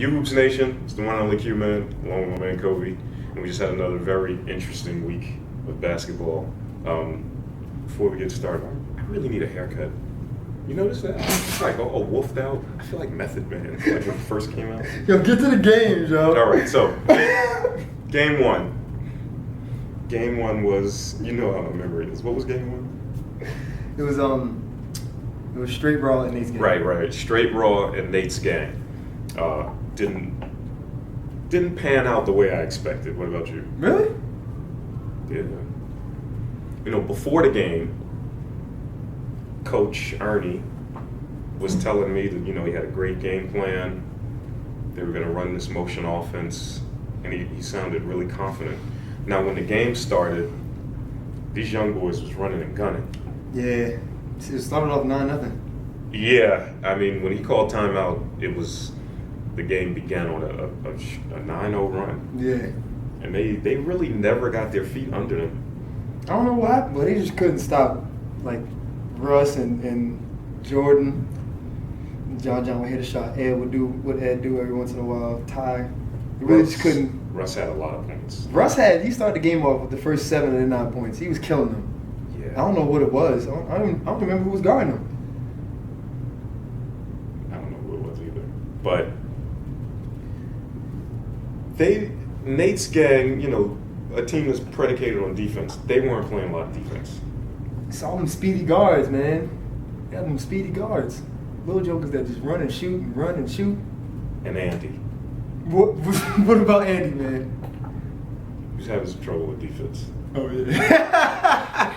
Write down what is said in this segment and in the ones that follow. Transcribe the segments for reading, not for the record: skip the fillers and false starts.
Hoops Nation, it's the one and only Q Man, along with my man Kobe, and we just had another very interesting week of basketball. Before we get started, I really need a haircut. You notice that? It's like all wolfed out. I feel like Method Man, like when it first came out. Yo, get to the games, yo. All right, so game one. Game one was, you know how my memory is. What was game one? It was straight Raw and Nate's game. Right. Straight Raw and Nate's gang. Didn't pan out the way I expected. What about you? Really? Yeah. You know, before the game, Coach Ernie was telling me that, you know, he had a great game plan. They were going to run this motion offense, and he sounded really confident. Now, when the game started, these young boys was running and gunning. Yeah. It started off 9-0. Yeah. I mean, when he called timeout, the game began on a 9-0 run. Yeah. And they really never got their feet under them. I don't know what happened, but they just couldn't stop, like, Russ and Jordan. John would hit a shot. Ed would do what Ed do every once in a while. Ty. They really just couldn't. Russ had a lot of points. He started the game off with the first 7 and 9 points. He was killing them. Yeah. I don't know what it was. I don't remember who was guarding him. I don't know who it was either. But Nate's gang, you know, a team that's predicated on defense, they weren't playing a lot of defense. It's all them speedy guards, man. They got them speedy guards. Little jokers that just run and shoot and run and shoot. And Andy. What about Andy, man? He's having some trouble with defense. Oh, yeah.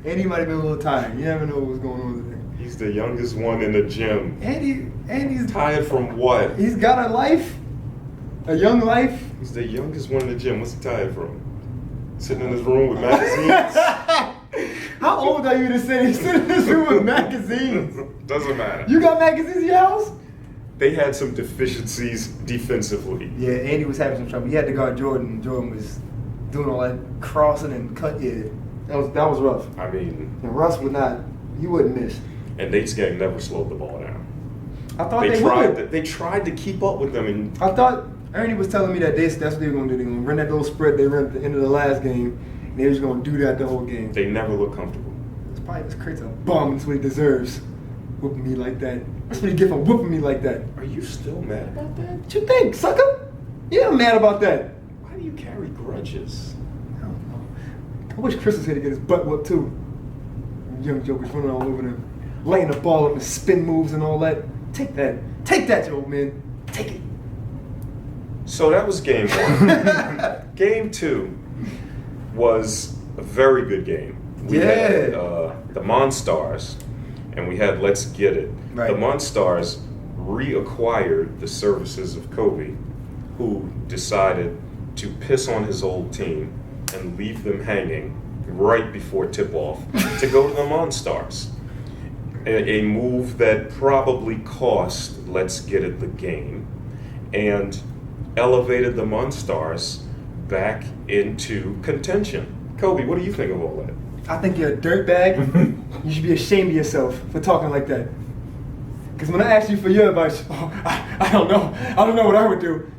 Andy might have been a little tired. You never know what was going on with him. He's the youngest one in the gym. Andy's Tired from what? He's got a life. A young life. He's the youngest one in the gym. What's he tired from? Sitting in his room with magazines? How old are you to say he's sitting in this room with magazines? Doesn't matter. You got magazines in your house? They had some deficiencies defensively. Yeah, Andy was having some trouble. He had to guard Jordan. Jordan was doing all that crossing and cut. Yeah, that was rough. I mean, and Russ he wouldn't miss. And Nate's gang never slowed the ball down. I thought they would. They tried to keep up with them, and I thought Ernie was telling me that that's what they were going to do. They were going to run that little spread they ran at the end of the last game, and they were just going to do that the whole game. They never looked comfortable. It's probably this creates a bum. That's what he deserves. Whooping me like that. That's what he get for whooping me like that. Are you still mad about that? What you think, sucker? Yeah, I'm mad about that. Why do you carry grudges? I don't know. I wish Chris was here to get his butt whooped too. Young jokers running all over them, laying the ball up and spin moves and all that. Take that, you old man. Take it. So that was game one. Game two was a very good game. We had the Monstars, and we had Let's Get It. Right. The Monstars reacquired the services of Kobe, who decided to piss on his old team and leave them hanging right before tip-off to go to the Monstars. A move that probably cost Let's Get It the game and elevated the Monstars back into contention. Kobe, what do you think of all that? I think you're a dirtbag. You should be ashamed of yourself for talking like that. Because when I asked you for your advice, I don't know. I don't know what I would do.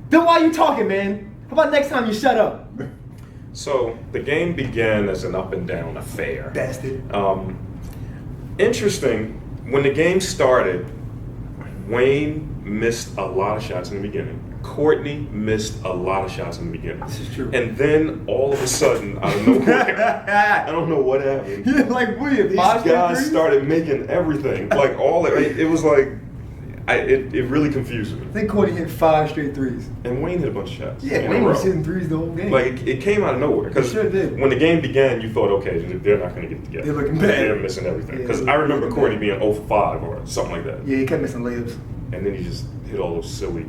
Then why are you talking, man? How about next time you shut up? So the game began as an up and down affair. Bastard. Interesting, when the game started, Wayne missed a lot of shots in the beginning. Courtney missed a lot of shots in the beginning. This is true. And then all of a sudden, out of nowhere, I don't know what happened. Yeah, like weird. These guys started making everything. Like it was like, it really confused me. I think Courtney hit 5 straight threes. And Wayne hit a bunch of shots. Yeah, Wayne was hitting threes the whole game. Like it came out of nowhere. Because sure did. when the game began, you thought, okay, they're not going to get it together. They're looking bad. They're missing everything. Because I remember Courtney being 0 for 5 or something like that. Yeah, he kept missing layups. And then he just hit all those silly.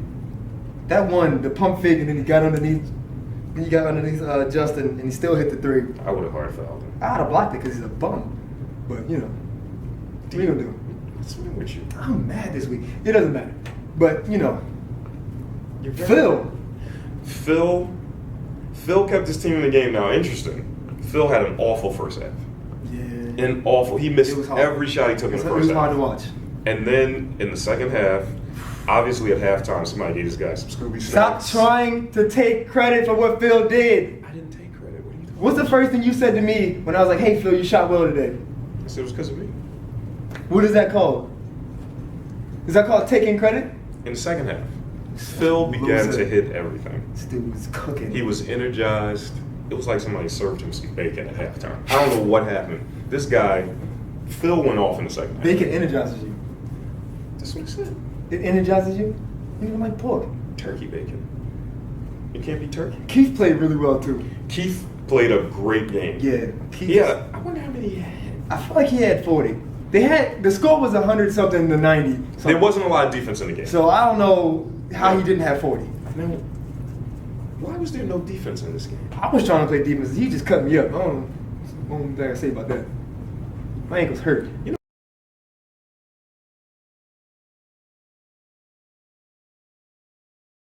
That one, the pump fake, and then he got underneath Justin, and he still hit the 3. I would have hard fouled him. I would have blocked it because he's a bum. But, you know, what are you going to do? What's wrong with you? I'm mad this week. It doesn't matter. But, you know, Phil kept his team in the game. Now, interesting. Phil had an awful first half. Yeah. He missed every shot he took in the first half. It was hard to watch. And then in the second half, Obviously, at halftime, somebody gave this guy some Scooby Stop snacks. trying to take credit for what Phil did. I didn't take credit. What are you talking What's the about? first thing you said to me when I was like, hey, Phil, you shot well today? I said it was because of me. What is that called? Is that called taking credit? In the second half, Phil began Loser. to hit everything. This dude was cooking. He was energized. It was like somebody served him some bacon at halftime. I don't know what happened. This guy, Phil, went off in the second half. Bacon energizes you. That's what he said. It energizes you? You don't like pork. Turkey bacon. You can't be turkey. Keith played really well too. Keith played a great game. Yeah. Keith. Yeah. I wonder how many he had. I feel like he had 40. The score was 100 something to 90. Something. There wasn't a lot of defense in the game. So I don't know how he didn't have 40. Man, why was there no defense in this game? I was trying to play defense. He just cut me up. I don't know what I say about that. My ankle's hurt. You know,